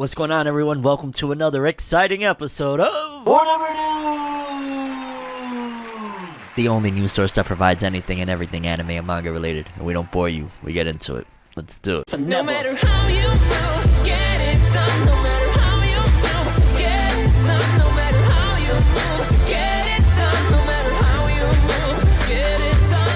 What's going on, everyone? Welcome to another exciting episode of ForneverWorld, the only news source that provides anything and everything anime and manga related. And we don't bore you. We get into it. Let's do it. No matter how you feel, get it done. No matter how you feel, get it done. No matter how you feel, get it done. No matter how you feel, get it done.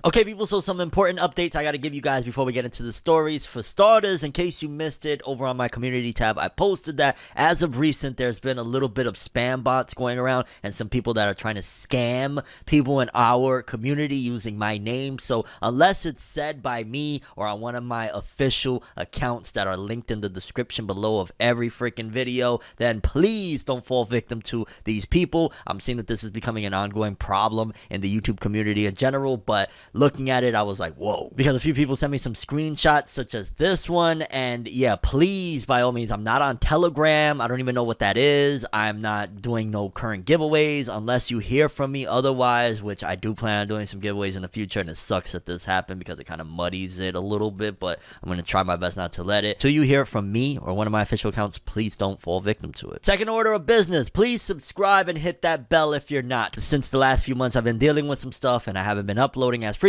Okay, people, so some important updates I got to give you guys before we get into the stories. For starters, in case you missed it, over on my community tab, I posted that as of recent, there's been a little bit of spam bots going around and some people that are trying to scam people in our community using my name. So unless it's said by me or on one of my official accounts that are linked in the description below of every freaking video, then please don't fall victim to these people. I'm seeing that this is becoming an ongoing problem in the YouTube community in general, but looking at it, I was like, whoa. Because a few people sent me some screenshots such as this one. And yeah, please, by all means, I'm not on Telegram. I don't even know what that is. I'm not doing no current giveaways unless you hear from me otherwise, which I do plan on doing some giveaways in the future. And it sucks that this happened because it kind of muddies it a little bit. But I'm going to try my best not to let it. Till you hear it from me or one of my official accounts, please don't fall victim to it. Second order of business, please subscribe and hit that bell if you're not. Since the last few months, I've been dealing with some stuff and I haven't been uploading as frequently.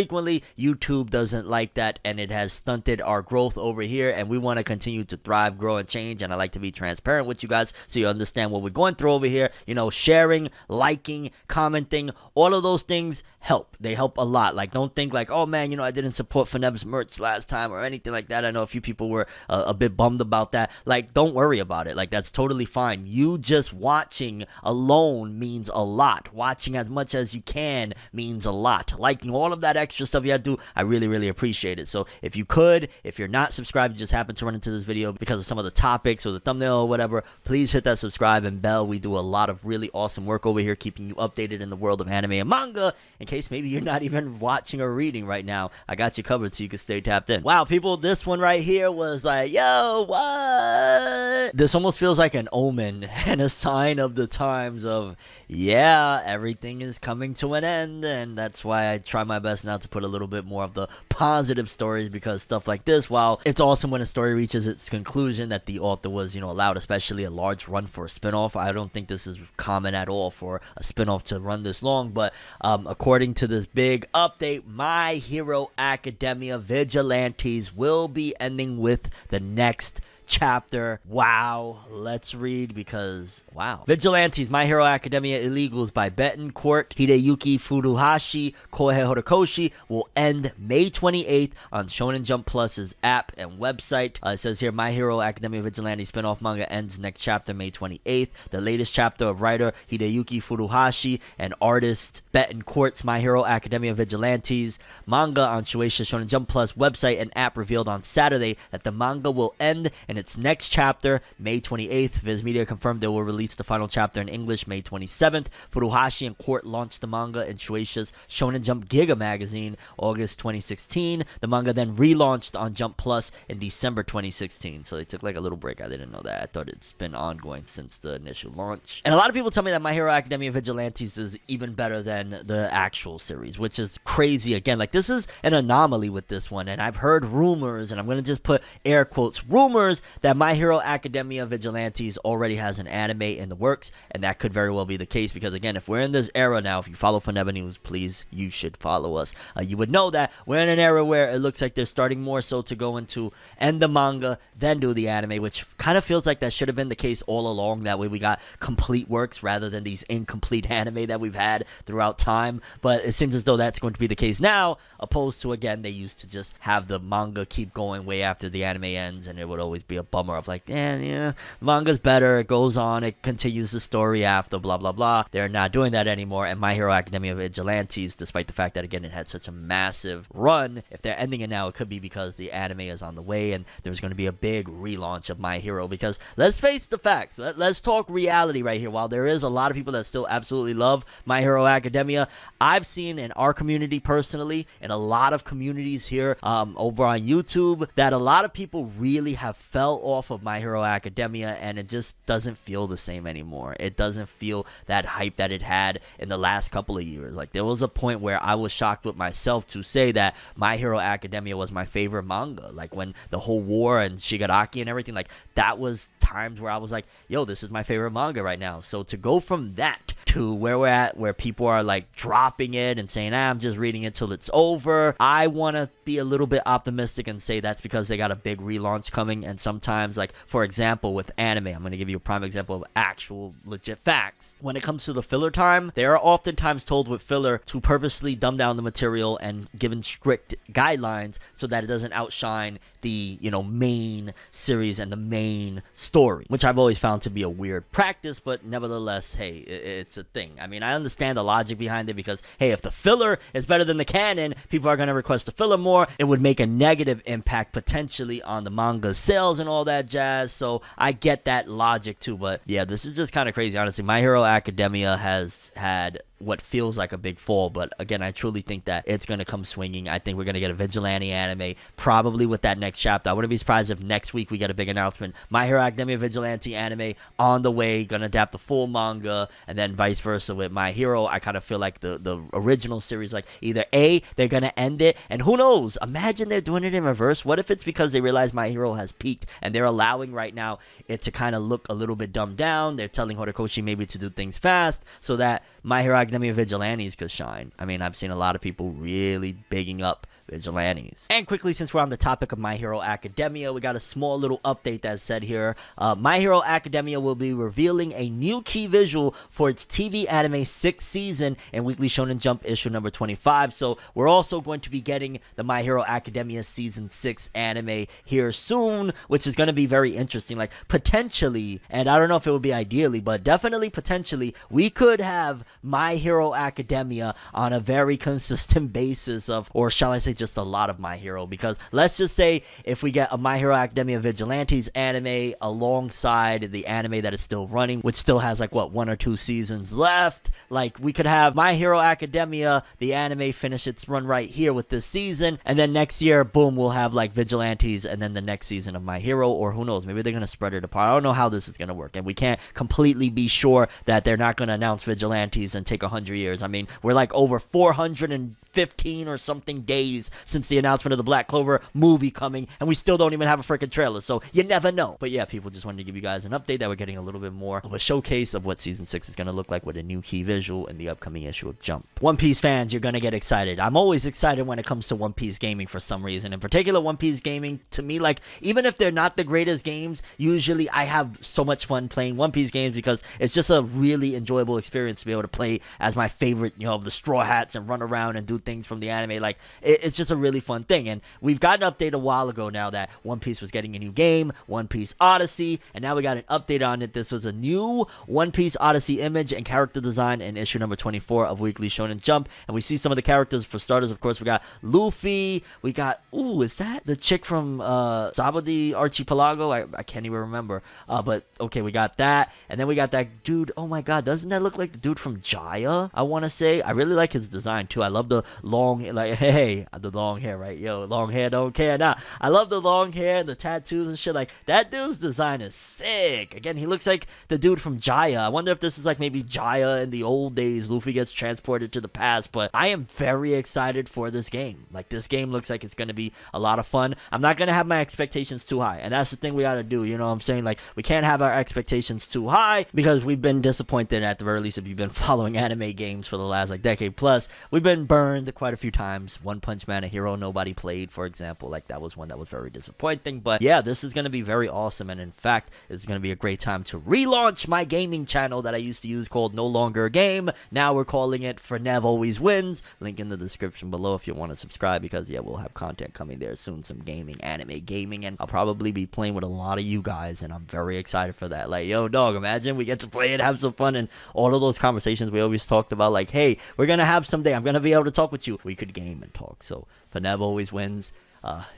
YouTube doesn't like that, and it has stunted our growth over here, and we want to continue to thrive, grow, and change. And I like to be transparent with you guys so you understand what we're going through over here. You know, sharing, liking, commenting, all of those things help. They help a lot. Like, don't think like, oh man, you know, I didn't support FORNEVERNEWS merch last time or anything like that. I know a few people were a bit bummed about that. Like, don't worry about it. Like, that's totally fine. You just watching alone means a lot. Watching as much as you can means a lot. Liking all of that extra stuff you have to do, I really appreciate it. So if you could, if you're not subscribed, you just happen to run into this video because of some of the topics or the thumbnail or whatever, please hit that subscribe and bell. We do a lot of really awesome work over here, keeping you updated in the world of anime and manga. In case maybe you're not even watching or reading right now, I got you covered so you can stay tapped in. Wow, people, this one right here was like, yo, what? This almost feels like an omen and a sign of the times of, yeah, everything is coming to an end. And that's why I try my best not to put a little bit more of the positive stories, because stuff like this, while it's awesome when a story reaches its conclusion that the author was, you know, allowed especially a large run for a spinoff. I don't think this is common at all for a spinoff to run this long, but according to this big update, My Hero Academia Vigilantes will be ending with the next chapter. Wow, let's read, because wow. Vigilantes, My Hero Academia Illegals by Betancourt, Hideyuki Furuhashi, Kohei Horikoshi will end May 28th on Shonen Jump Plus's app and website. It says here, My Hero Academia Vigilante spin-off manga ends next chapter May 28th. The latest chapter of writer Hideyuki Furuhashi and artist Betancourt's My Hero Academia Vigilantes manga on Shueisha Shonen Jump Plus website and app revealed on Saturday that the manga will end in its next chapter May 28th. Viz Media confirmed they will release the final chapter in English May 27th. Furuhashi and Court launched the manga in Shueisha's Shonen Jump Giga magazine August 2016. The manga then relaunched on Jump Plus in December 2016. So they took like a little break. I didn't know that. I thought it's been ongoing since the initial launch. And a lot of people tell me that My Hero Academia Vigilantes is even better than the actual series, which is crazy. Again, like, this is an anomaly with this one, and I've heard rumors, and I'm going to just put air quotes, rumors, that My Hero Academia Vigilantes already has an anime in the works, and that could very well be the case, because again, if we're in this era now, if you follow FORNEVERNEWS, please, you should follow us. You would know that we're in an era where it looks like they're starting more so to go into end the manga, then do the anime, which kind of feels like that should have been the case all along. That way we got complete works rather than these incomplete anime that we've had throughout time. But it seems as though that's going to be the case now, opposed to, again, they used to just have the manga keep going way after the anime ends, and it would always be a bummer of like, yeah, manga's better, it goes on, it continues the story after, blah blah blah. They're not doing that anymore. And My Hero Academia Vigilantes, despite the fact that again it had such a massive run, if they're ending it now, it could be because the anime is on the way and there's going to be a big relaunch of My Hero. Because let's face the facts, let's talk reality right here. While there is a lot of people that still absolutely love My Hero Academia, I've seen in our community personally, in a lot of communities here over on YouTube, that a lot of people really have fell off of My Hero Academia, and it just doesn't feel the same anymore. It doesn't feel that hype that it had in the last couple of years. Like, there was a point where I was shocked with myself to say that My Hero Academia was my favorite manga. Like when the whole war and Shigaraki and everything, like that was times where I was like, yo, this is my favorite manga right now. So to go from that to where we're at, where people are like dropping it and saying, I'm just reading it till it's over, I want to be a little bit optimistic and say that's because they got a big relaunch coming. And sometimes, like for example with anime, I'm going to give you a prime example of actual legit facts. When it comes to the filler time, they are oftentimes told with filler to purposely dumb down the material and given strict guidelines so that it doesn't outshine the, you know, main series and the main story, which I've always found to be a weird practice, but nevertheless, hey, it's a thing. I mean, I understand the logic behind it because, hey, if the filler is better than the canon, people are going to request the filler more. It would make a negative impact potentially on the manga sales and all that jazz, so I get that logic too. But yeah, this is just kind of crazy, honestly. My Hero Academia has had what feels like a big fall, but again, I truly think that it's going to come swinging. I think we're going to get a Vigilante anime probably with that next chapter. I wouldn't be surprised if next week we get a big announcement. My Hero Academia Vigilante anime on the way, going to adapt the full manga, and then vice versa with My Hero. I kind of feel like the original series, like either A, they're going to end it, and who knows, imagine they're doing it in reverse. What if it's because they realize My Hero has peaked and they're allowing right now it to kind of look a little bit dumbed down. They're telling Horikoshi maybe to do things fast so that My Hero Academia Vigilantes could shine. I mean, I've seen a lot of people really bigging up Vigilantes. And quickly, since we're on the topic of My Hero Academia, we got a small little update that said here, My Hero Academia will be revealing a new key visual for its TV anime 6th season in Weekly Shonen Jump issue number 25. So we're also going to be getting the My Hero Academia season 6 anime here soon, which is going to be very interesting. Like potentially, and I don't know if it would be ideally, but definitely potentially, we could have My Hero Academia on a very consistent basis of, or shall I say, just a lot of My Hero, because let's just say if we get a My Hero Academia Vigilantes anime alongside the anime that is still running, which still has like what, 1 or 2 seasons left, like we could have My Hero Academia, the anime, finish its run right here with this season, and then next year, boom, we'll have like Vigilantes and then the next season of My Hero, or who knows, maybe they're going to spread it apart. I don't know how this is going to work, and we can't completely be sure that they're not going to announce Vigilantes and take 100 years. I mean, we're like over 415 or something days since the announcement of the Black Clover movie coming, and we still don't even have a freaking trailer, so you never know. But yeah, people, just wanted to give you guys an update that we're getting a little bit more of a showcase of what season 6 is going to look like with a new key visual in the upcoming issue of Jump. One Piece fans, you're going to get excited. I'm always excited when it comes to One Piece gaming for some reason. In particular, One Piece gaming, to me, like, even if they're not the greatest games, usually I have so much fun playing One Piece games because it's just a really enjoyable experience to be able to play as my favorite, you know, the Straw Hats and run around and do things from the anime. Like, it's just a really fun thing. And we've got an update a while ago now that One Piece was getting a new game, One Piece Odyssey, and now we got an update on it. This was a new One Piece Odyssey image and character design in issue number 24 of Weekly Shonen Jump, and we see some of the characters. For starters, of course, we got Luffy, we got, ooh, is that the chick from Zabadi Archipelago? I can't even remember, but okay, we got that, and then we got that dude, oh my god, doesn't that look like the dude from Jaya, I want to say? I really like his design too. I love the long, like, hey, the long hair, right? Yo, long hair don't care. Nah, I love the long hair, the tattoos and shit. Like, that dude's design is sick. Again, he looks like the dude from Jaya. I wonder if this is like maybe Jaya in the old days. Luffy gets transported to the past, but I am very excited for this game. Like, this game looks like it's going to be a lot of fun. I'm not going to have my expectations too high, and that's the thing we got to do, you know what I'm saying? Like, we can't have our expectations too high because we've been disappointed at the very least. If you've been following anime games for the last like decade plus, we've been burned quite a few times. One Punch Man, a hero nobody played, for example, like that was one that was very disappointing. But yeah, this is going to be very awesome, and in fact, it's going to be a great time to relaunch my gaming channel that I used to use called No Longer a Game. Now we're calling it ForNev Always Wins. Link in the description below if you want to subscribe, because yeah, we'll have content coming there soon, some gaming, anime gaming, and I'll probably be playing with a lot of you guys, and I'm very excited for that. Like, yo, dog, imagine we get to play and have some fun, and all of those conversations we always talked about, like, hey, we're gonna have someday, I'm gonna be able to talk with you. We could game and talk. So ForNev Always Wins.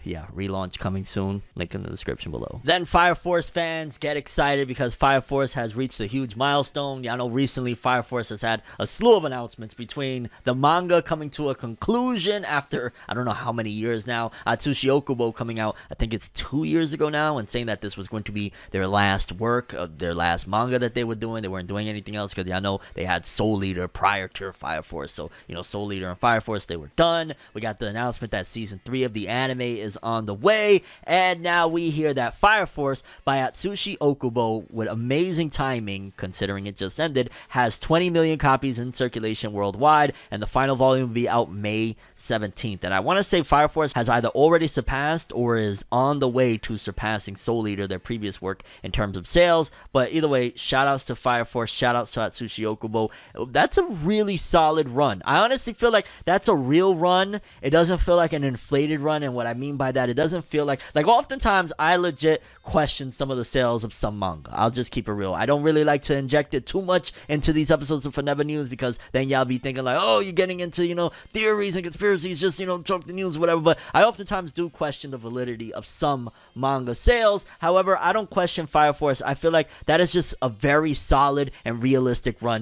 Yeah, relaunch coming soon. Link in the description below. Then Fire Force fans get excited because Fire Force has reached a huge milestone. Y'all know recently Fire Force has had a slew of announcements between the manga coming to a conclusion after I don't know how many years now. Atsushi Okubo coming out, I think it's 2 years ago now, and saying that this was going to be their last work, their last manga that they were doing. They weren't doing anything else because y'all know they had Soul Eater prior to Fire Force. So, Soul Eater and Fire Force, they were done. We got the announcement that season 3 of the anime is on the way, and now we hear that Fire Force by Atsushi Okubo, with amazing timing considering it just ended, has 20 million copies in circulation worldwide, and the final volume will be out May 17th. And I want to say Fire Force has either already surpassed or is on the way to surpassing Soul Eater, their previous work, in terms of sales. But either way, shout outs to Fire Force, shout outs to Atsushi Okubo. That's a really solid run. I honestly feel like that's a real run. It doesn't feel like an inflated run, and what I mean by that, it doesn't feel like oftentimes I legit question some of the sales of some manga. I'll just keep it real. I don't really like to inject it too much into these episodes of Forever News, because then y'all be thinking like, oh, you're getting into, theories and conspiracies, just, talk the news, whatever. But I oftentimes do question the validity of some manga sales. However, I don't question Fire Force. I feel like that is just a very solid and realistic run.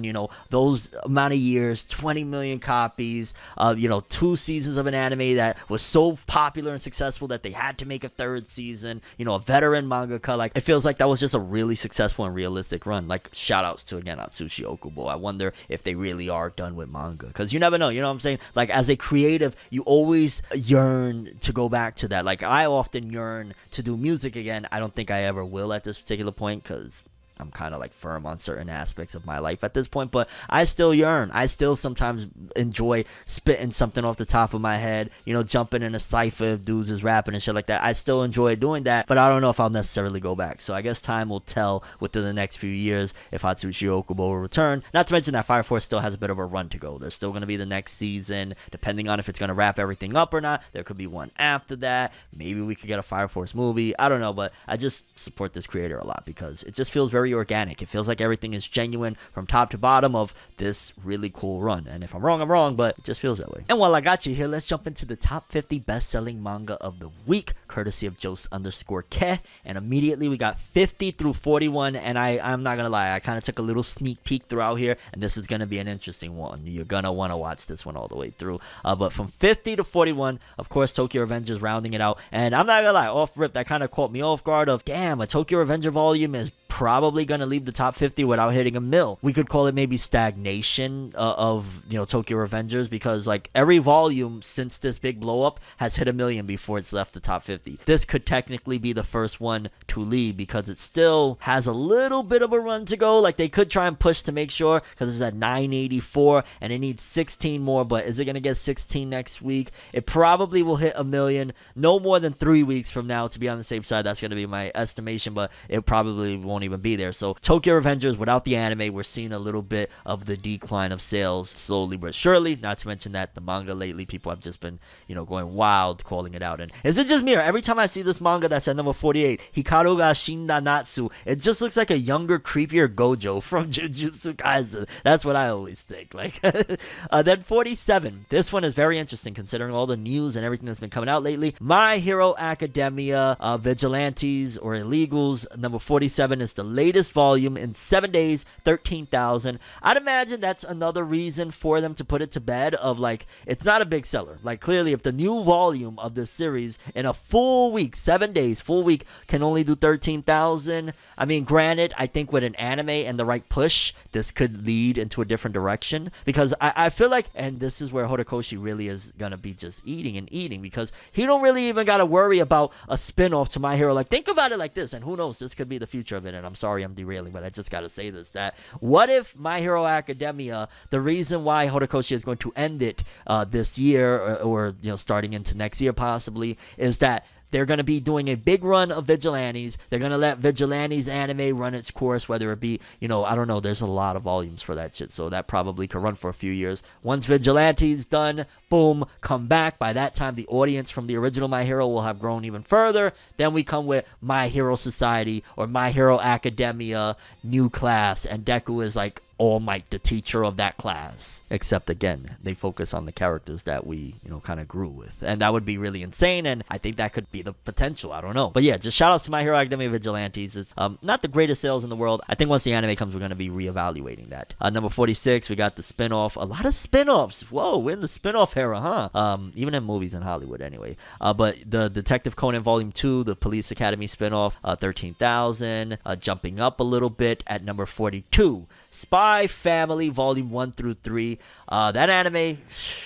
Those amount of years, 20 million copies, 2 seasons of an anime that was so popular and successful that they had to make a 3rd season, a veteran mangaka. Like, it feels like that was just a really successful and realistic run. Like, shout outs to, again, Atsushi Okubo. I wonder if they really are done with manga, because you never know, you know what I'm saying? Like, as a creative, you always yearn to go back to that. Like, I often yearn to do music again. I don't think I ever will at this particular point, because I'm kind of like firm on certain aspects of my life at this point, but I still yearn. I still sometimes enjoy spitting something off the top of my head, jumping in a cypher if dudes is rapping and shit like that. I still enjoy doing that, but I don't know if I'll necessarily go back. So I guess time will tell within the next few years if Atsushi Okubo will return. Not to mention that Fire Force still has a bit of a run to go. There's still going to be the next season, depending on if it's going to wrap everything up or not. There could be one after that. Maybe we could get a Fire Force movie. I don't know, but I just support this creator a lot because it just feels very organic. It feels like everything is genuine from top to bottom of this really cool run. And if I'm wrong, but it just feels that way. And while I got you here, let's jump into the top 50 best-selling manga of the week, courtesy of Jose_Ke. And immediately we got 50 through 41. And I'm not gonna lie, I kind of took a little sneak peek throughout here, and this is gonna be an interesting one. You're gonna want to watch this one all the way through. But from 50 to 41, of course, Tokyo Revengers rounding it out. And I'm not gonna lie, off rip, that kind of caught me off guard of, damn, a Tokyo Revenger volume is probably going to leave the top 50 without hitting a mill. We could call it maybe stagnation of, Tokyo Revengers, because like every volume since this big blow up has hit 1 million before it's left the top 50. This could technically be the first one to leave because it still has a little bit of a run to go. Like they could try and push to make sure, because it's at 984 and it needs 16 more, but is it going to get 16 next week? It probably will hit 1 million no more than 3 weeks from now, to be on the safe side. That's going to be my estimation, but it probably won't even be there. So Tokyo Revengers, without the anime, we're seeing a little bit of the decline of sales slowly but surely. Not to mention that the manga lately, people have just been, going wild calling it out. And is it just me, or every time I see this manga that's at number 48, Hikaru ga Shinda Natsu, it just looks like a younger, creepier Gojo from Jujutsu Kaisen. That's what I always think. Like, then 47. This one is very interesting considering all the news and everything that's been coming out lately. My Hero Academia, Vigilantes or Illegals, number 47 is the latest volume in 7 days, 13,000. I'd imagine that's another reason for them to put it to bed of like, it's not a big seller. Like clearly if the new volume of this series in a full week, 7 days, full week, can only do 13,000. I mean, granted, I think with an anime and the right push, this could lead into a different direction, because I feel like, and this is where Horikoshi really is going to be just eating and eating, because he don't really even got to worry about a spin-off to My Hero. Like, think about it like this, and who knows, this could be the future of it, and I'm sorry I'm derailing, but I just got to say this, that what if My Hero Academia, the reason why Horikoshi is going to end it this year, or starting into next year possibly, is that they're going to be doing a big run of Vigilantes. They're going to let Vigilantes anime run its course, whether it be, I don't know, there's a lot of volumes for that shit, so that probably could run for a few years. Once Vigilantes done, boom, come back. By that time, the audience from the original My Hero will have grown even further. Then we come with My Hero Society or My Hero Academia, New Class, and Deku is like All Might, the teacher of that class. Except again, they focus on the characters that we, kind of grew with. And that would be really insane, and I think that could be the potential. I don't know. But yeah, just shout outs to My Hero Academia Vigilantes. It's not the greatest sales in the world. I think once the anime comes, we're going to be reevaluating that. Number 46, we got the spin-off. A lot of spin-offs. Whoa, we're in the spin-off era, huh? Even in movies in Hollywood anyway. But the Detective Conan Volume 2, the Police Academy spin-off, 13,000. Jumping up a little bit at number 42. Spy Family Volume 1 through 3. That anime,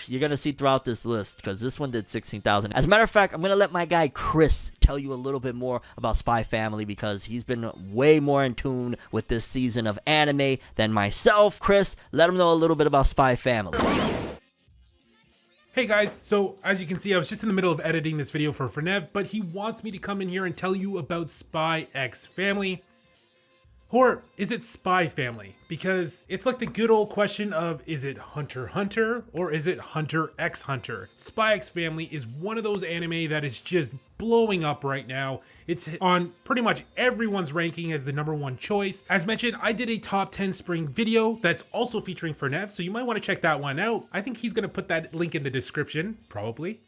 you're going to see throughout this list because this one did 16,000. As a matter of fact, I'm going to let my guy Chris tell you a little bit more about Spy Family because he's been way more in tune with this season of anime than myself. Chris, let him know a little bit about Spy Family. Hey guys, so as you can see, I was just in the middle of editing this video for Fornev, but he wants me to come in here and tell you about Spy X Family. Or is it Spy Family? Because it's like the good old question of, is it Hunter x Hunter or is it Hunter x Hunter? Spy X Family is one of those anime that is just blowing up right now. It's on pretty much everyone's ranking as the #1 choice. As mentioned, I did a top 10 spring video that's also featuring Fornev, so you might want to check that one out. I think he's going to put that link in the description, probably.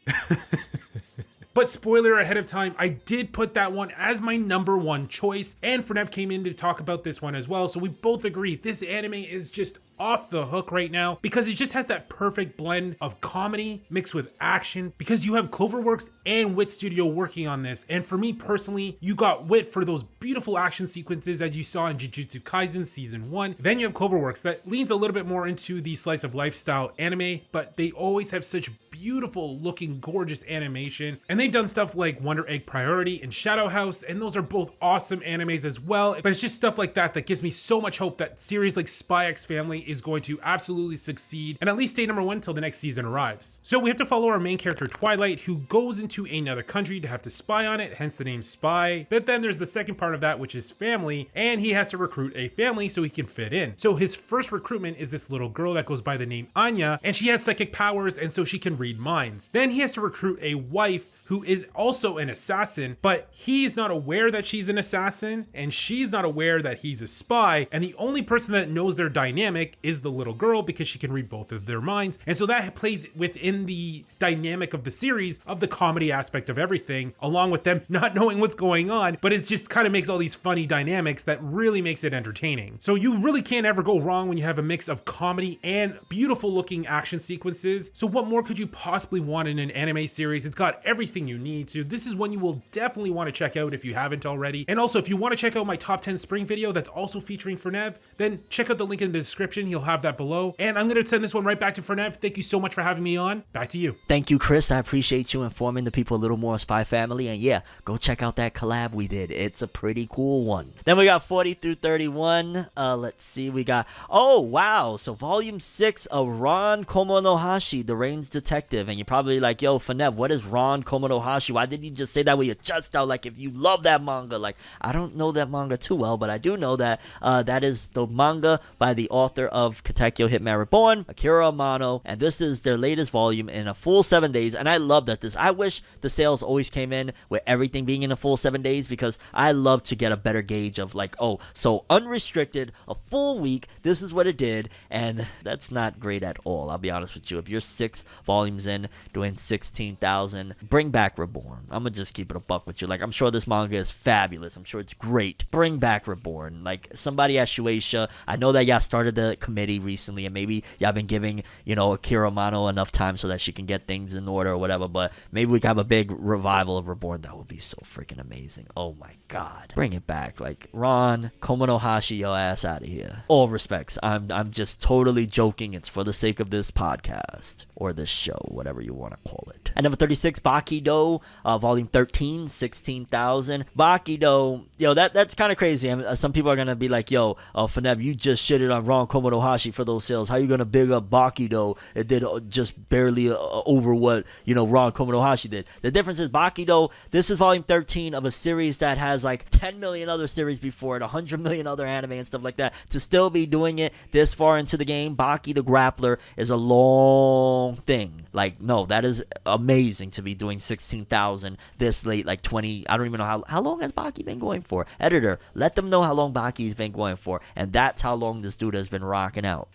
But spoiler ahead of time, I did put that one as my #1 choice, and Fornev came in to talk about this one as well, so we both agree this anime is just off the hook right now because it just has that perfect blend of comedy mixed with action because you have Cloverworks and Wit Studio working on this. And for me personally, you got Wit for those beautiful action sequences as you saw in Jujutsu Kaisen season 1. Then you have Cloverworks that leans a little bit more into the slice of lifestyle anime, but they always have such beautiful looking gorgeous animation, and they've done stuff like Wonder Egg Priority and Shadow House, and those are both awesome animes as well. But it's just stuff like that that gives me so much hope that series like Spy X Family is going to absolutely succeed and at least stay #1 until the next season arrives. So we have to follow our main character Twilight, who goes into another country to have to spy on it, hence the name Spy. But then there's the second part of that, which is family, and he has to recruit a family so he can fit in. So his first recruitment is this little girl that goes by the name Anya, and she has psychic powers, and so she can read minds. Then he has to recruit a wife who is also an assassin, but he's not aware that she's an assassin, and she's not aware that he's a spy, and the only person that knows their dynamic is the little girl because she can read both of their minds. And so that plays within the dynamic of the series of the comedy aspect of everything, along with them not knowing what's going on, but it just kind of makes all these funny dynamics that really makes it entertaining. So you really can't ever go wrong when you have a mix of comedy and beautiful looking action sequences. So what more could you possibly want in an anime series? It's got everything you need. So this is one you will definitely want to check out if you haven't already. And also, if you want to check out my top 10 spring video that's also featuring Fornev, then check out the link in the description. He'll have that below. And I'm going to send this one right back to Fornev. Thank you so much for having me on. Back to you. Thank you, Chris. I appreciate you informing the people a little more on Spy Family. And yeah, go check out that collab we did. It's a pretty cool one. Then we got 40 through 31. Let's see. We got, oh, wow. So volume 6 of Ron Komonohashi, the Range Detective. And you're probably like, yo, Fornev, what is Ron Komonohashi? Why did you just say that with your chest out? Like, if you love that manga. Like, I don't know that manga too well, but I do know that that is the manga by the author of Katekyo Hitman Reborn, Akira Amano, and this is their latest volume in a full 7 days. And I love that I wish the sales always came in with everything being in a full 7 days, because I love to get a better gauge of like, oh, so unrestricted, a full week, this is what it did, and that's not great at all. I'll be honest with you. If you're 6 volumes in doing 16,000, bring back Reborn. I'm gonna just keep it a buck with you. Like, I'm sure this manga is fabulous. I'm sure it's great. Bring back Reborn. Like, somebody at Shueisha, I know that y'all started the committee recently, and maybe y'all been giving, Akira Amano enough time so that she can get things in order or whatever, but maybe we can have a big revival of Reborn. That would be so freaking amazing. Oh my god. Bring it back. Like, Ron Komonohashi, your ass out of here. All respects. I'm just totally joking. It's for the sake of this podcast, or this show, whatever you want to call it. At number 36, Bakido, volume 13, 16,000. Bakido, that's kind of crazy. I mean, some people are going to be like, yo, Fornev, you just shitted on Ron Komonohashi for those sales. How you going to big up Bakido? It did just barely over what, Ron Komonohashi did. The difference is Bakido, this is volume 13 of a series that has like 10 million other series before it, 100 million other anime and stuff like that. To still be doing it this far into the game, Baki the Grappler is a long thing. Like, no, that is a amazing to be doing 16,000 this late, like 20. I don't even know how long has Baki been going for. Editor, let them know how long Baki's been going for, and that's how long this dude has been rocking out.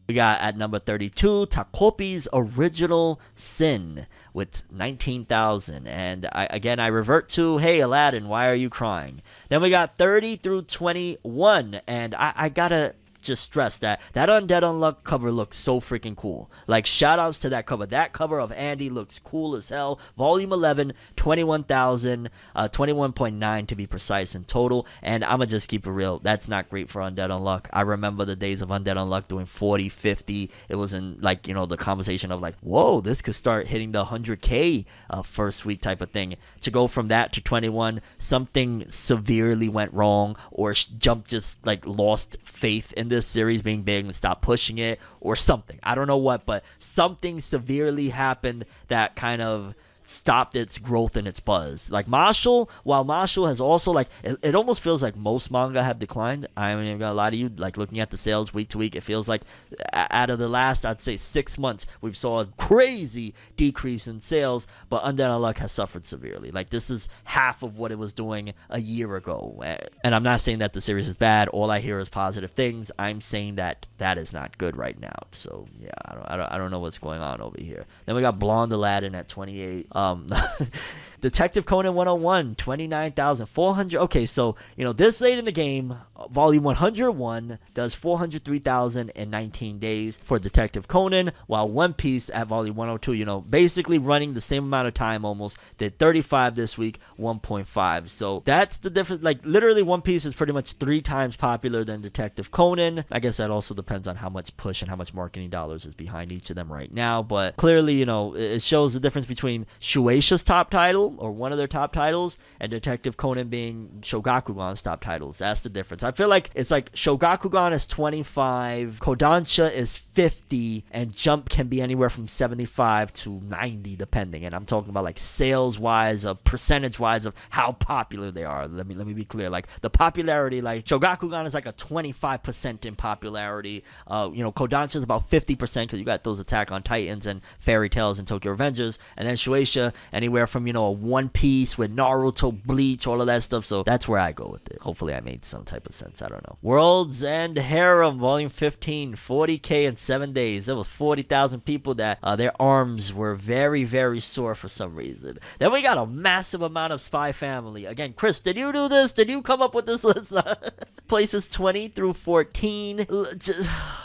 We got at number 32, Takopi's Original Sin with 19,000. And I revert to, hey, Aladdin, why are you crying? Then we got 30 through 21. And I gotta just stress that Undead Unluck cover looks so freaking cool. Like, shout outs to that cover. That cover of Andy looks cool as hell. Volume 11, 21,000, 21.9 to be precise in total. And I'ma just keep it real. That's not great for Undead Unluck. I remember the days of Undead Unluck doing 40, 50. It was in, like, you know, the conversation of like, whoa, this could start hitting the 100K first week type of thing. To go from that to 21, something severely went wrong, or Jump just like lost faith in this series being big and stopped pushing it, or something. I don't know what, but something severely happened that kind of stopped its growth and its buzz. Like Marshall, while Marshall has also, like, it almost feels like most manga have declined. I ain't even gonna lie to you, like looking at the sales week to week, it feels like out of the last, I'd say 6 months, we've saw a crazy decrease in sales, but Undead Unluck has suffered severely. Like, this is half of what it was doing a year ago. And I'm not saying that the series is bad. All I hear is positive things. I'm saying that that is not good right now. So yeah, I don't know what's going on over here. Then we got Blonde Aladdin at 28. Detective Conan 101, 29,400. Okay, so, you know, this late in the game, volume 101 does 403,000 in 19 days for Detective Conan, while One Piece at volume 102, you know, basically running the same amount of time almost, did 35 this week, 1.5. So that's the difference. Like, literally, One Piece is pretty much 3 times popular than Detective Conan. I guess that also depends on how much push and how much marketing dollars is behind each of them right now, but clearly, you know, it shows the difference between Shueisha's top title, or one of their top titles, and Detective Conan being Shogakugan's top titles. That's the difference. I feel like it's like Shogakugan is 25, Kodansha is 50, and Jump can be anywhere from 75 to 90 depending. And I'm talking about like sales wise, of percentage wise of how popular they are. Let me be clear. Like, the popularity, like Shogakugan is like a 25% in popularity. You know, Kodansha is about 50% because you got those Attack on Titans and Fairy Tales and Tokyo Revengers, and then Shueisha anywhere from, you know, a One Piece with Naruto, Bleach, all of that stuff. So that's where I go with it. Hopefully I made some type of sense. I don't know. World's End Harem volume 15, 40K in 7 days. There was 40,000 people that their arms were very, very sore for some reason. Then we got a massive amount of Spy Family. Again, Chris, did you do this? Did you come up with this list? Places 20 through 14.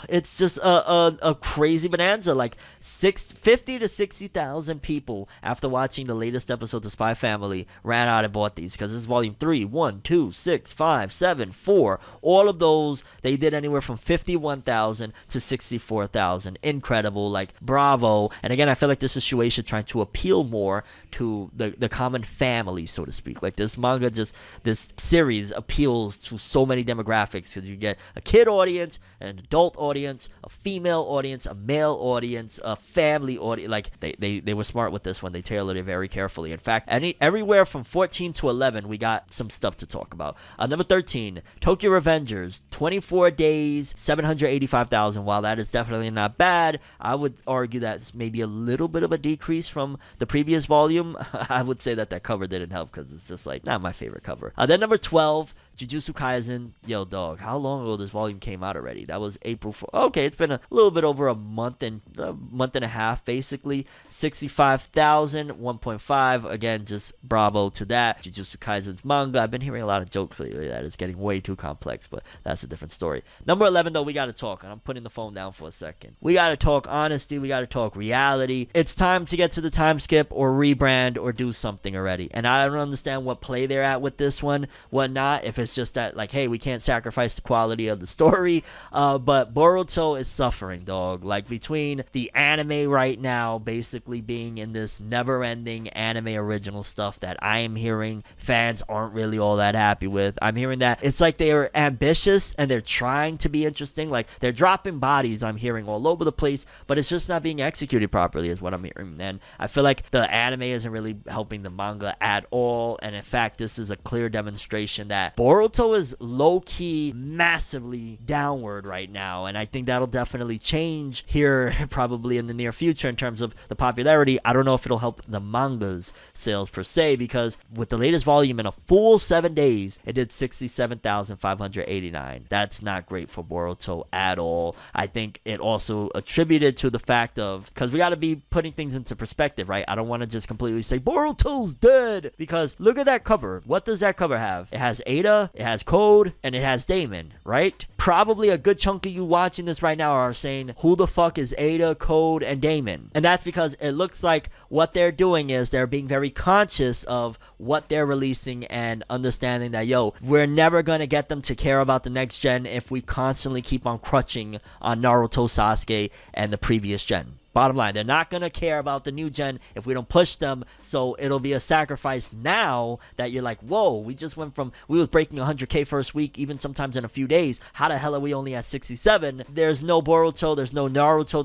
It's just a crazy bonanza. Like 50 to 60,000 people after watching the latest episode of Spy Family ran out and bought these, because this is volume 3, 1, 2, 6, 5, 7, 4. All of those, they did anywhere from 51,000 to 64,000. Incredible. Like, bravo. And again, I feel like this is Shueisha trying to appeal more to the common family, so to speak. Like, this manga, this series appeals to so many demographics, because you get a kid audience, an adult audience, a female audience, a male audience, a family audience. Like, they were smart with this one. They tailored it very carefully. In fact, everywhere from 14 to 11, we got some stuff to talk about. Number 13, Tokyo Revengers, 24 days, 785,000. While that is definitely not bad, I would argue that's maybe a little bit of a decrease from the previous volume. I would say that cover didn't help, because it's just like not my favorite cover. Then number 12, Jujutsu Kaisen. Yo, dog, how long ago this volume came out already? That was April 4th. Okay, it's been a little bit over a month and a half, basically. 65,000, 1.5. Again, just bravo to that. Jujutsu Kaisen's manga. I've been hearing a lot of jokes lately that it's getting way too complex, but that's a different story. Number 11, though, we got to talk, and I'm putting the phone down for a second. We got to talk honesty. We got to talk reality. It's time to get to the time skip or rebrand or do something already. And I don't understand what play they're at with this one, whatnot. If it's just that, like, hey, we can't sacrifice the quality of the story, but Boruto is suffering, dog. Like, between the anime right now basically being in this never-ending anime original stuff that I am hearing fans aren't really all that happy with. I'm hearing that it's like they are ambitious and they're trying to be interesting. Like, they're dropping bodies, I'm hearing, all over the place, but it's just not being executed properly is what I'm hearing. And I feel like the anime isn't really helping the manga at all, and in fact, this is a clear demonstration that Boruto Boruto is low-key massively downward right now, and I think that'll definitely change here probably in the near future in terms of the popularity. I don't know if it'll help the manga's sales per se, because with the latest volume in a full 7 days, it did 67,589. That's not great for Boruto at all. I think it also attributed to the fact of, because we got to be putting things into perspective, right? I don't want to just completely say Boruto's dead, because look at that cover. What does that cover have? It has Ada, it has Code, and it has Damon, right? Probably a good chunk of you watching this right now are saying, who the fuck is Ada, Code, and Damon? And that's because it looks like what they're doing is they're being very conscious of what they're releasing and understanding that, yo, we're never going to get them to care about the next gen if we constantly keep on crutching on Naruto, Sasuke, and the previous gen. Bottom line, they're not going to care about the new gen if we don't push them, so it'll be a sacrifice now that you're like, whoa, we just went from, we was breaking 100k first week, even sometimes in a few days. How the hell are we only at 67? There's no Boruto, there's no Naruto,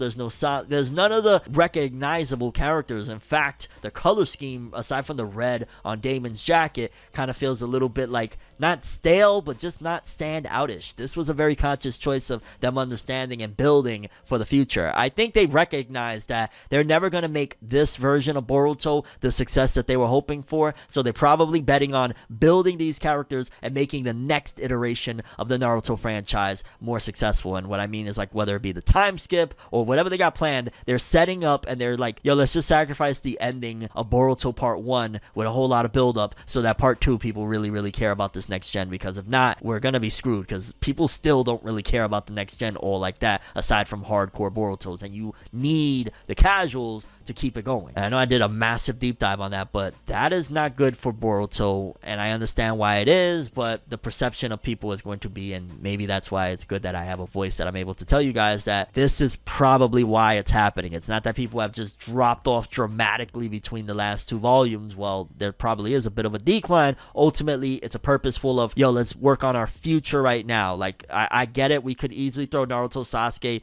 there's none of the recognizable characters. In fact, the color scheme, aside from the red on Damon's jacket, kind of feels a little bit like, not stale, but just not stand outish. This was a very conscious choice of them understanding and building for the future. I think they recognize that they're never going to make this version of Boruto the success that they were hoping for, so they're probably betting on building these characters and making the next iteration of the Naruto franchise more successful. And what I mean is, like, whether it be the time skip or whatever they got planned, they're setting up and they're like, yo, let's just sacrifice the ending of Boruto Part 1 with a whole lot of build up so that Part 2 people really care about this next gen, because if not, we're going to be screwed, because people still don't really care about the next gen all like that, aside from hardcore Borutos, and you need the casuals to keep it going. And I know I did a massive deep dive on that, but that is not good for Boruto, and I understand why it is, but the perception of people is going to be, and maybe that's why it's good that I have a voice that I'm able to tell you guys that this is probably why it's happening. It's not that people have just dropped off dramatically between the last two volumes. Well, there probably is a bit of a decline. Ultimately, it's a purposeful of, yo, let's work on our future right now. Like, I get it. We could easily throw Naruto, Sasuke,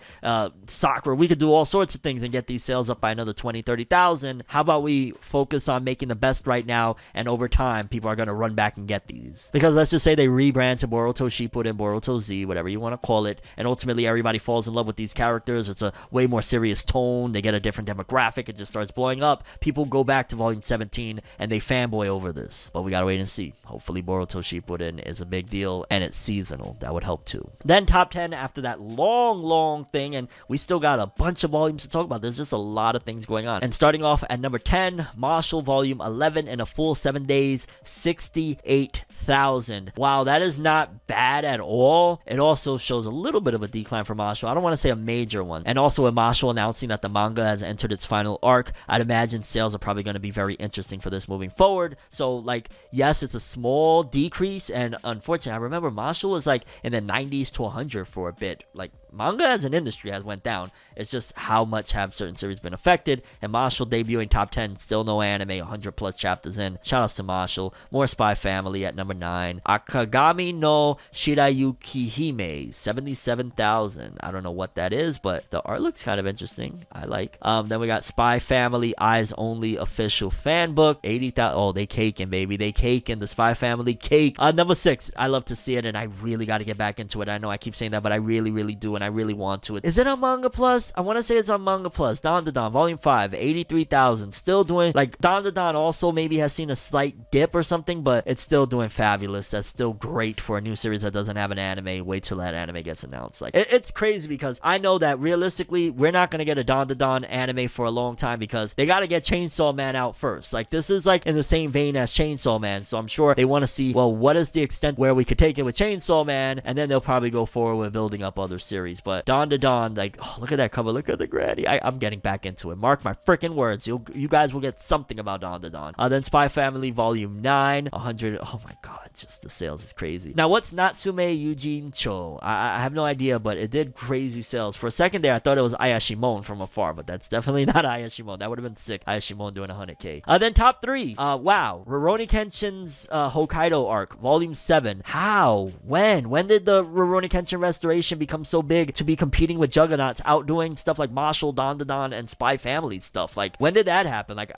Sakura. We could do all sorts of things and get these sales up by another 20, 30,000. How about we focus on making the best right now, and over time, people are going to run back and get these. Because let's just say they rebrand to Boruto Shippuden, Boruto Z, whatever you want to call it, and ultimately everybody falls in love with these characters. It's a way more serious tone. They get a different demographic. It just starts blowing up. People go back to volume 17 and they fanboy over this. But we got to wait and see. Hopefully Boruto Shippuden is a big deal and it's seasonal. That would help too. Then top 10 after that long thing, and we still got a bunch of volumes to talk about. There's just a lot of things going on. And starting off at number 10, Marshall volume 11 in a full 7 days, 68,000. Wow, that is not bad at all. It also shows a little bit of a decline for Marshall. I don't want to say a major one. And also with Marshall announcing that the manga has entered its final arc, I'd imagine sales are probably going to be very interesting for this moving forward. So, like, yes, it's a small decrease, and unfortunately, I remember Marshall was like in the 90s to 100 for a bit. Like, manga as an industry has went down. It's just how much have certain series been affected. And Marshall debuting top 10, still no anime, 100 plus chapters in. Shout outs to Marshall. More Spy Family at number 9. Akagami no Shirayuki Hime, 77,000. I don't know what that is, but the art looks kind of interesting. I like. Then we got Spy Family Eyes Only official fan book, 80,000. Oh, they caking, baby. They caking. The Spy Family cake. Number 6. I love to see it, and I really got to get back into it. I know I keep saying that, but I really do, and I really want to. Is it on Manga Plus? I want to say it's on Manga Plus. Don Volume 5, 83,000. Still doing, like, Don also maybe has seen a slight dip or something, but it's still doing fabulous. That's still great for a new series that doesn't have an anime. Wait till that anime gets announced. Like, it's crazy, because I know that realistically, we're not going to get a Don anime for a long time, because they got to get Chainsaw Man out first. Like, this is like in the same vein as Chainsaw Man, so I'm sure they want to see, well, what is the extent where we could take it with Chainsaw Man, and then they'll probably go forward with building up other series. But Don, like, oh, look at that cover, look at the granny. I'm getting back into it. Mark my freaking words. You guys will get something about Don. Then Spy Family Volume 9, 100. Oh my god, just the sales is crazy. Now, what's Natsume Yujin Cho? I have no idea, but it did crazy sales. For a second there, I thought it was Ayashimon from afar, but that's definitely not Ayashimon. That would have been sick. Ayashimon doing 100k. Then top 3. Wow. Rurouni Kenshin's Hokkaido arc, Volume 7. How? When did the Rurouni Kenshin restoration become so big to be competing with Juggernauts, outdoing stuff like Marshall, Don, and Spy Family stuff? Like, when did that happen? Like,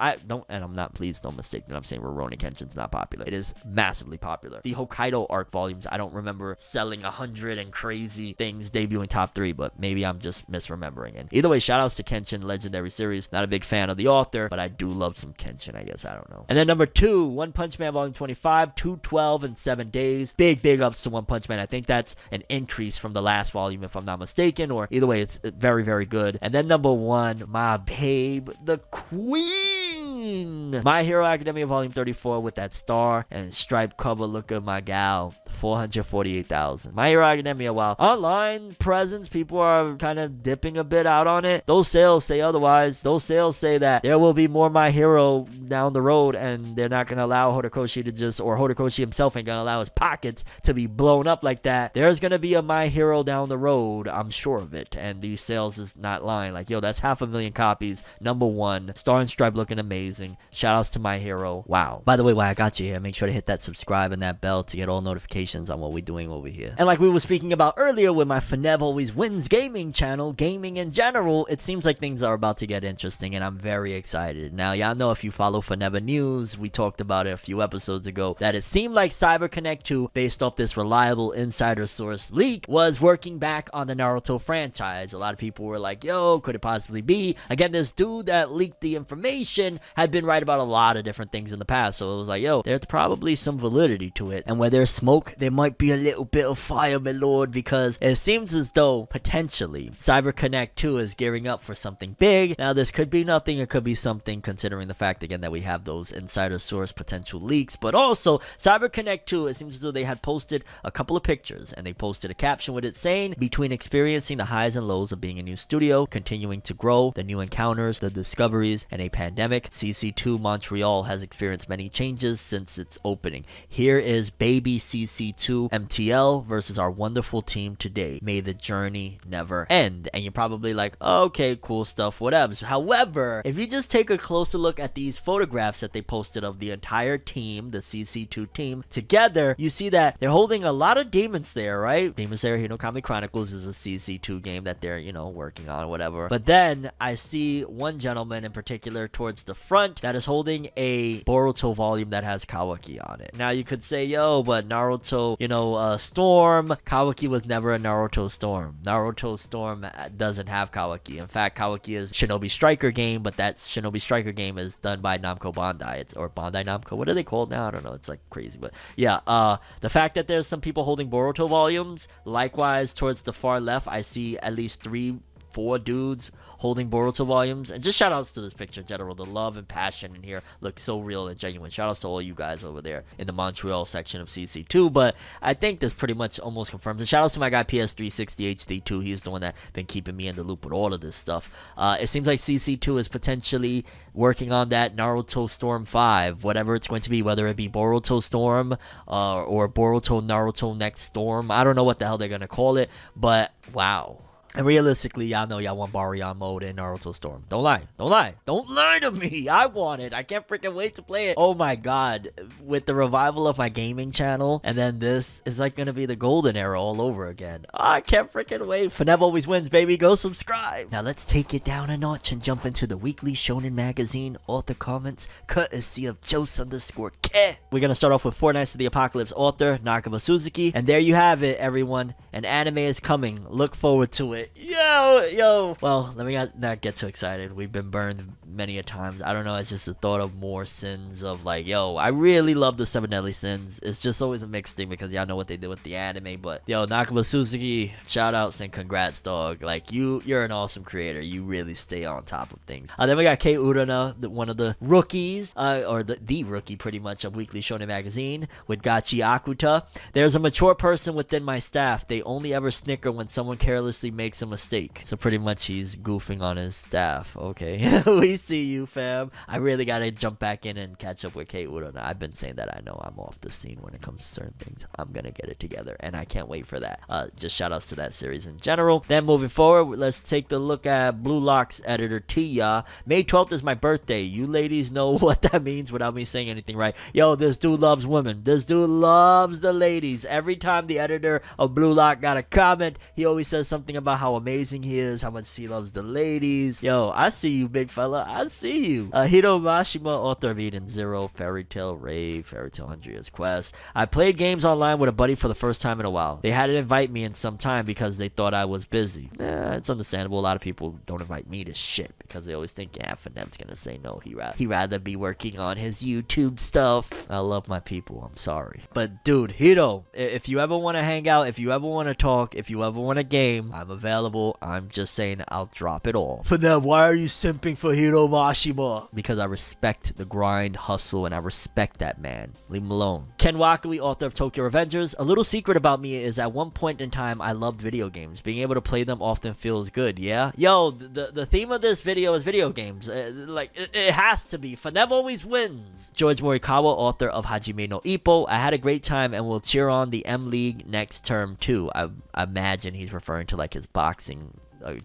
please don't mistake that I'm saying Rurouni Kenshin's not popular. It is massively popular. The Hokkaido arc volumes, I don't remember selling 100 and crazy things debuting top 3, but maybe I'm just misremembering. And either way, shout outs to Kenshin Legendary Series. Not a big fan of the author, but I do love some Kenshin, I guess. I don't know. And then number 2, One Punch Man Volume 25, 212 in 7 days. Big ups to One Punch Man. I think that's an increase from the last volume, if I'm not mistaken, or either way, it's very, very good. And then number 1, my babe, the Queen. My Hero Academia Volume 34 with that star and striped cover. Look at my gal. 448,000. My Hero Academia, while online presence, people are kind of dipping a bit out on it. Those sales say otherwise. Those sales say that there will be more My Hero down the road, and they're not going to allow Horikoshi to just, or Horikoshi himself ain't going to allow his pockets to be blown up like that. There's going to be a My Hero down the road. I'm sure of it. And these sales is not lying. Like, yo, that's 500,000 copies. Number 1. Star and Stripe looking amazing. Shout outs to My Hero. Wow. By the way, while I got you here, make sure to hit that subscribe and that bell to get all notifications on what we're doing over here. And like we were speaking about earlier with my Fornev Always Wins gaming channel, gaming in general, it seems like things are about to get interesting, and I'm very excited. Now, y'all know if you follow ForneverNews, we talked about it a few episodes ago, that it seemed like Cyberconnect 2, based off this reliable insider source leak, was working back on the Naruto franchise. A lot of people were like, yo, could it possibly be? Again, this dude that leaked the information had been right about a lot of different things in the past, so it was like, yo, there's probably some validity to it. And where there's smoke, there might be a little bit of fire, my lord, because it seems as though potentially Cyberconnect 2 is gearing up for something big. Now, this could be nothing, it could be something, considering the fact again that we have those insider source potential leaks. But also Cyberconnect 2, it seems as though they had posted a couple of pictures, and they posted a caption with it saying, between experiencing the highs and lows of being a new studio, continuing to grow, the new encounters, the discoveries, and a pandemic, CC2 Montreal has experienced many changes since its opening. Here is baby CC2 MTL versus our wonderful team today. May the journey never end. And you're probably like, okay, cool stuff, whatever. However, if you just take a closer look at these photographs that they posted of the entire team, the CC2 team, together, you see that they're holding a lot of Demon Slayer, right? Demon Slayer Hinokami Chronicles is a CC2 game that they're, you know, working on, whatever. But then I see one gentleman in particular towards the front that is holding a Boruto volume that has Kawaki on it. Now you could say, yo, but Naruto, you know, Storm, Kawaki was never a Naruto Storm. Naruto Storm doesn't have Kawaki. In fact, Kawaki is Shinobi Striker game, but that Shinobi Striker game is done by Namco Bandai. Or Bandai Namco. What are they called now? I don't know. It's like crazy. But yeah, the fact that there's some people holding Boruto volumes, likewise towards the far left, I see at least 3-4 dudes holding Boruto volumes. And just shout outs to this picture in general. The love and passion in here looks so real and genuine. Shout outs to all you guys over there in the Montreal section of CC2. But I think this pretty much almost confirms. And shout outs to my guy PS360 HD2. He's the one that been keeping me in the loop with all of this stuff. It seems like CC2 is potentially working on that Naruto Storm 5, whatever it's going to be, whether it be Boruto Storm or Boruto Naruto Next Storm. I don't know what the hell they're going to call it, but wow. And realistically, y'all know y'all want Baryon mode in Naruto Storm. Don't lie. Don't lie. Don't lie to me. I want it. I can't freaking wait to play it. Oh my god. With the revival of my gaming channel, and then this is like going to be the golden era all over again. I can't freaking wait. Fornev Always Wins, baby. Go subscribe. Now let's take it down a notch and jump into the weekly Shonen magazine author comments, courtesy of Jose_K. We're going to start off with Four Knights of the Apocalypse author, Nakaba Suzuki. And there you have it, everyone. An anime is coming. Look forward to it. Yo. Well, let me not get too excited. We've been burned many a times. I don't know. It's just the thought of more sins of like, yo, I really love the 7 Deadly Sins. It's just always a mixed thing because y'all know what they did with the anime. But yo, Nakaba Suzuki, shout outs and congrats, dog. Like you're an awesome creator. You really stay on top of things. Then we got Kei Urana, one of the rookies, or the rookie pretty much of Weekly Shonen Magazine with Gachi Akuta. There's a mature person within my staff. They only ever snicker when someone carelessly makes a mistake. So pretty much he's goofing on his staff. Okay. We see you, fam. I really gotta jump back in and catch up with Kei Urana. I've been saying that. I know I'm off the scene when it comes to certain things. I'm gonna get it together, and I can't wait for that. Just shout outs to that series in general. Then moving forward, let's take the look at Blue Lock's editor Tia. May 12th is my birthday. You ladies know what that means without me saying anything, right? Yo, this dude loves women. This dude loves the ladies. Every time the editor of Blue Lock got a comment, he always says something about how amazing he is, how much he loves the ladies. Yo, I see you, big fella. I see you. Hiro Mashima, author of Eden Zero, Fairy Tail Rave, Fairy Tail Andrea's Quest. I played games online with a buddy for the first time in a while. They hadn't invite me in some time because they thought I was busy. It's understandable. A lot of people don't invite me to shit because they always think, yeah, FORNEV's gonna say no. He'd rather be working on his YouTube stuff. I love my people. I'm sorry. But dude, Hiro, if you ever want to hang out, if you ever want to talk, if you ever want a game, I'm available. I'm just saying I'll drop it all. FORNEV, why are you simping for Hiro Mashima? Because I respect the grind, hustle, and I respect that man. Leave him alone. Ken Wakely, author of Tokyo Revengers. A little secret about me is at one point in time, I loved video games. Being able to play them often feels good, yeah? Yo, the theme of this video is video games. It has to be. FORNEV always wins. George Morikawa, author of Hajime no Ippo. I had a great time and will cheer on the M League next term too. I imagine he's referring to like his boxing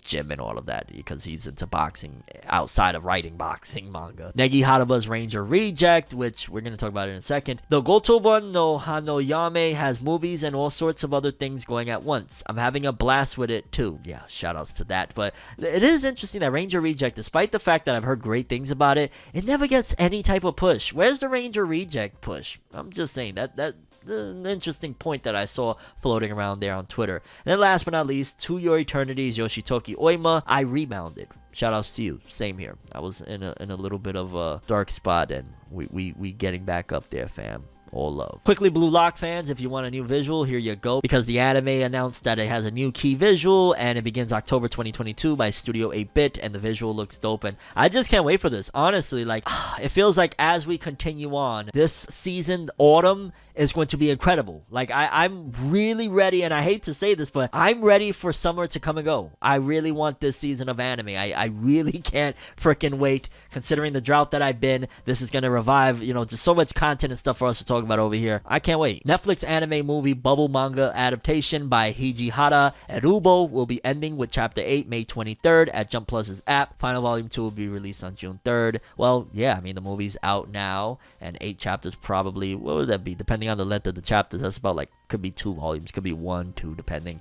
gym and all of that because he's into boxing outside of writing boxing manga. Negi Haraba's Ranger Reject, which we're going to talk about in a second. The Gotobon no Hanoyame has movies and all sorts of other things going at once. I'm having a blast with it too. Yeah, shoutouts to that. But it is interesting that Ranger Reject, despite the fact that I've heard great things about it, it never gets any type of push. Where's the Ranger Reject push? I'm just saying that an interesting point that I saw floating around there on Twitter. And then last but not least, To Your Eternities, Yoshitoki Oima. I rebounded. Shoutouts to you. Same here. I was in a little bit of a dark spot, and we getting back up there, fam. All love. Quickly, Blue Lock fans, if you want a new visual, here you go. Because the anime announced that it has a new key visual, and it begins October 2022 by Studio 8-Bit, and the visual looks dope, and I just can't wait for this. Honestly, like, it feels like as we continue on, this season, autumn, is going to be incredible. Like, I'm really ready, and I hate to say this, but I'm ready for summer to come and go. I really want this season of anime. I really can't freaking wait. Considering the drought that I've been, this is going to revive, just so much content and stuff for us to talk about over here. I can't wait. Netflix anime movie Bubble manga adaptation by Hijihara Erubo will be ending with Chapter 8 May 23rd at Jump Plus's app. Final Volume 2 will be released on June 3rd. Well, yeah, I mean, the movie's out now, and 8 chapters probably, what would that be? Depending on the length of the chapters, that's about like, could be 2 volumes, could be 1, 2, depending.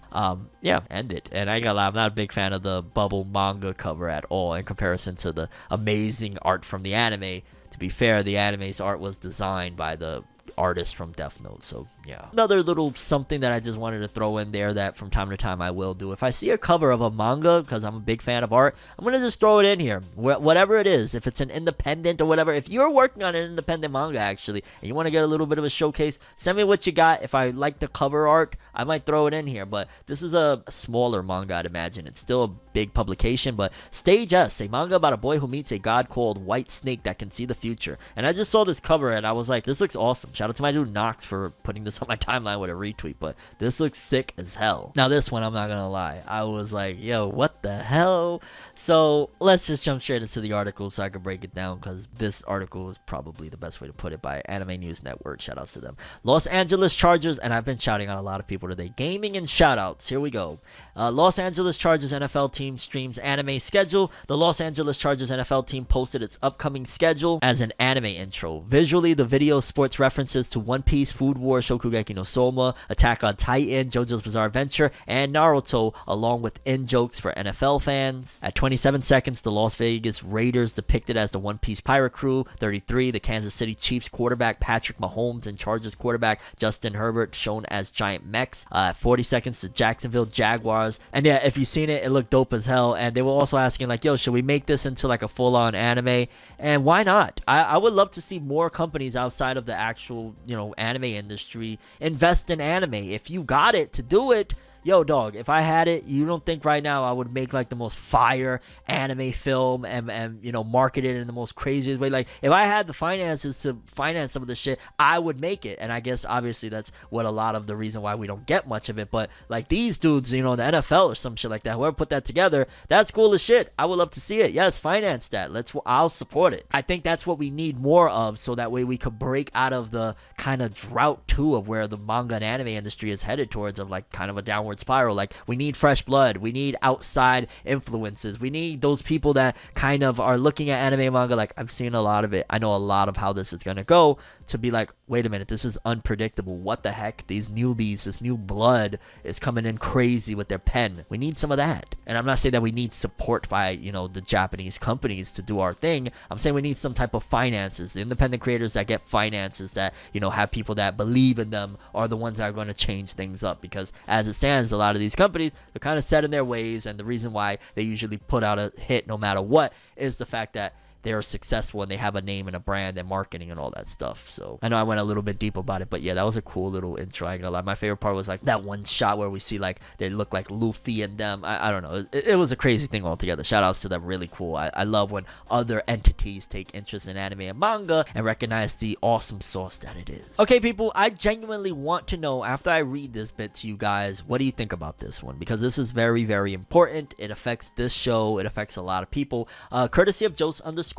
Yeah, end it. And I ain't gonna lie, I'm not a big fan of the Bubble manga cover at all in comparison to the amazing art from the anime. To be fair, the anime's art was designed by the artist from Death Note, so yeah. Another little something that I just wanted to throw in there that from time to time I will do. If I see a cover of a manga, because I'm a big fan of art, I'm gonna just throw it in here. Whatever it is, if it's an independent or whatever. If you're working on an independent manga actually, and you want to get a little bit of a showcase, send me what you got. If I like the cover art, I might throw it in here. But this is a smaller manga, I'd imagine. It's still a big publication, but Stage S, a manga about a boy who meets a god called White Snake that can see the future. And I just saw this cover and I was like, this looks awesome. Shout out to my dude Nox for putting this on my timeline with a retweet, but this looks sick as hell. Now this one, I'm not gonna lie, I was like, yo, what the hell? So let's just jump straight into the article so I can break it down, because this article is probably the best way to put it, by Anime News Network. Shout outs to them. Los Angeles Chargers, and I've been shouting out a lot of people today. Gaming and shout outs. Here we go. Los Angeles Chargers NFL team streams anime schedule. The Los Angeles Chargers NFL team posted its upcoming schedule as an anime intro. Visually, the video sports references to One Piece, Food War, Shokugeki no Soma, Attack on Titan, JoJo's Bizarre Adventure, and Naruto, along with in-jokes for NFL fans. At 27 seconds, the Las Vegas Raiders depicted as the One Piece pirate crew. 33, the Kansas City Chiefs quarterback Patrick Mahomes and Chargers quarterback Justin Herbert shown as giant mechs. 40 seconds, the Jacksonville Jaguars. And yeah, if you've seen it, it looked dope as hell. And they were also asking like, yo, should we make this into like a full-on anime? And why not? I would love to see more companies outside of the actual, anime industry invest in anime. If you got it to do it, yo, dog, if I had it, you don't think right now I would make like the most fire anime film and market it in the most craziest way? Like, if I had the finances to finance some of this shit, I would make it. And I guess obviously that's what a lot of the reason why we don't get much of it. But like these dudes, the NFL or some shit like that, whoever put that together, that's cool as shit. I would love to see it. Yes, finance that. I'll support it. I think that's what we need more of, so that way we could break out of the kind of drought too of where the manga and anime industry is headed towards, of like kind of a downward downward spiral. Like, we need fresh blood, we need outside influences, we need those people that kind of are looking at anime and manga like, I've seen a lot of it, I know a lot of how this is gonna go, to be like, wait a minute, this is unpredictable, what the heck, these newbies, this new blood is coming in crazy with their pen. We need some of that. And I'm not saying that we need support by, you know, the Japanese companies to do our thing. I'm saying we need some type of finances. The independent creators that get finances, that, you know, have people that believe in them, are the ones that are going to change things up. Because as it stands, a lot of these companies, they're kind of set in their ways, and the reason why they usually put out a hit no matter what is the fact that they're successful and they have a name and a brand and marketing and all that stuff. So I know I went a little bit deep about it, but yeah, that was a cool little intro. I ain't gonna lie. My favorite part was like that one shot where we see like they look like Luffy and them. I don't know. It was a crazy thing altogether. Shout outs to them. Really cool. I love when other entities take interest in anime and manga and recognize the awesome source that it is. Okay, people, I genuinely want to know, after I read this bit to you guys, what do you think about this one? Because this is very, very important. It affects this show. It affects a lot of people. Courtesy of Jose_Ke.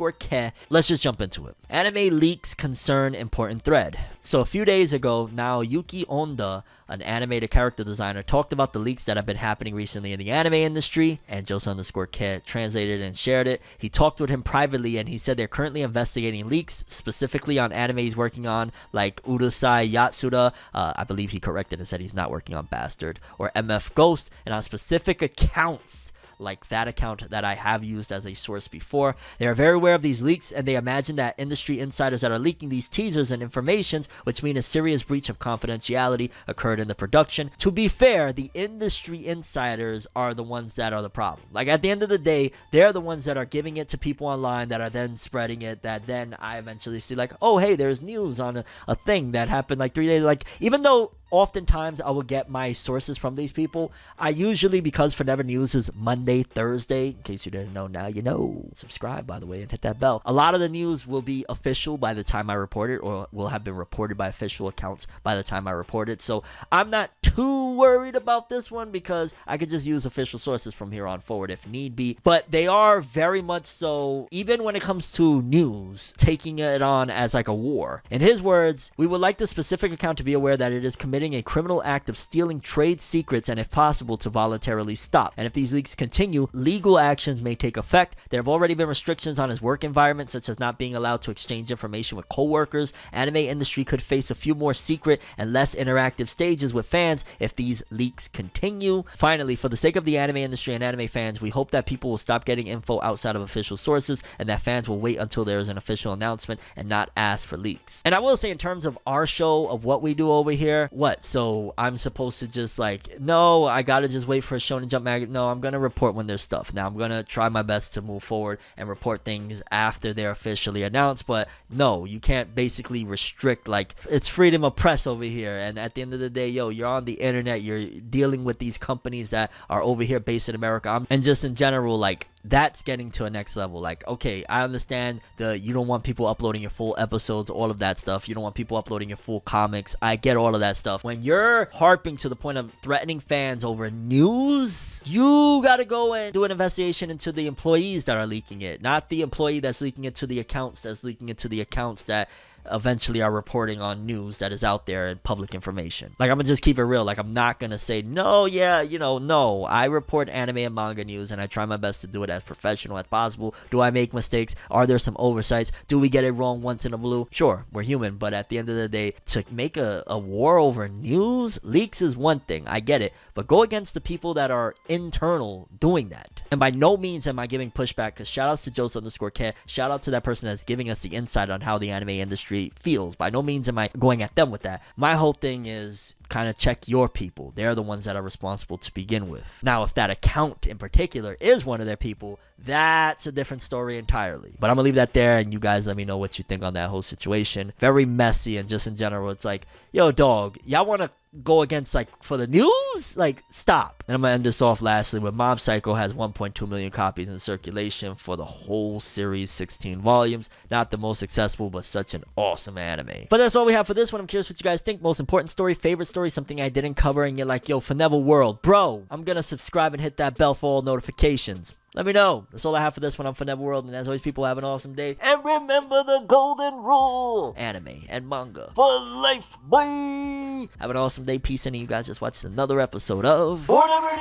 Let's just jump into it. Anime leaks concern important thread. So a few days ago, now Yuki Onda, an animated character designer, talked about the leaks that have been happening recently in the anime industry, and Jose_Ke translated and shared it. He talked with him privately, and he said they're currently investigating leaks, specifically on anime he's working on, like Urusei Yatsura, I believe he corrected and said he's not working on Bastard, or MF Ghost, and on specific accounts like that account that I have used as a source before. They are very aware of these leaks, and they imagine that industry insiders that are leaking these teasers and informations, which mean a serious breach of confidentiality, occurred in the production. To be fair, the industry insiders are the ones that are the problem. Like, at the end of the day, they're the ones that are giving it to people online, that are then spreading it, that then I eventually see like, oh hey, there's news on a thing that happened like 3 days. Like, even though oftentimes I will get my sources from these people, I usually, because Forever News is Monday, Thursday, in case you didn't know, now you know. Subscribe, by the way, and hit that bell. A lot of the news will be official by the time I report it, or will have been reported by official accounts by the time I report it. So I'm not too worried about this one, because I could just use official sources from here on forward if need be. But they are very much so, even when it comes to news, taking it on as like a war. In his words, we would like the specific account to be aware that it is committing a criminal act of stealing trade secrets, and if possible to voluntarily stop. And if these leaks continue, legal actions may take effect. There have already been restrictions on his work environment, such as not being allowed to exchange information with co-workers. Anime industry could face a few more secret and less interactive stages with fans if these leaks continue. Finally, for the sake of the anime industry and anime fans, we hope that people will stop getting info outside of official sources, and that fans will wait until there is an official announcement and not ask for leaks. And I will say, in terms of our show, of what we do over here, so I'm supposed to just like, no, I gotta just wait for a Shonen Jump mag? No, I'm gonna report when there's stuff. Now I'm gonna try my best to move forward and report things after they're officially announced, but no, you can't basically restrict, like, it's freedom of press over here. And at the end of the day, yo, you're on the internet, you're dealing with these companies that are over here based in America, and just in general, like, that's getting to a next level. Like, okay, I understand you don't want people uploading your full episodes, all of that stuff. You don't want people uploading your full comics. I get all of that stuff. When you're harping to the point of threatening fans over news, you gotta go and do an investigation into the employees that are leaking it, not the employee that's leaking it to the accounts that's leaking it to the accounts that eventually are reporting on news that is out there in public information. Like, I'm gonna just keep it real. Like, I'm not gonna say, no, yeah, you know, no, I report anime and manga news, and I try my best to do it as professional as possible. Do I make mistakes? Are there some oversights? Do we get it wrong once in a blue? Sure, we're human, but at the end of the day, to make a war over news, leaks is one thing, I get it, but go against the people that are internal doing that. And by no means am I giving pushback, because shout outs to Jose_Ke, shout out to that person that's giving us the insight on how the anime industry feels. By no means am I going at them with that. My whole thing is kind of check your people. They're the ones that are responsible to begin with. Now, if that account in particular is one of their people, that's a different story entirely. But I'm gonna leave that there, and you guys let me know what you think on that whole situation. Very messy, and just in general, it's like, yo, dog, y'all want to go against, like, for the news? Like, stop. And I'm gonna end this off lastly with Mob Psycho has 1.2 million copies in circulation for the whole series, 16 volumes. Not the most accessible, but such an awesome anime. But that's all we have for this one. I'm curious what you guys think. Most important story, favorite story, something I didn't cover, and you're like, yo, ForneverWorld, bro, I'm gonna subscribe and hit that bell for all notifications. Let me know. That's all I have for this one on ForneverWorld. And as always, people, have an awesome day. And remember the golden rule. Anime and manga for life, boy. Have an awesome day. Peace, and you guys just watched another episode of Forever News.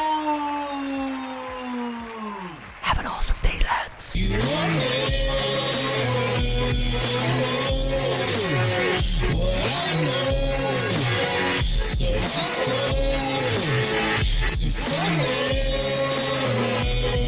Have an awesome day, lads. So just go to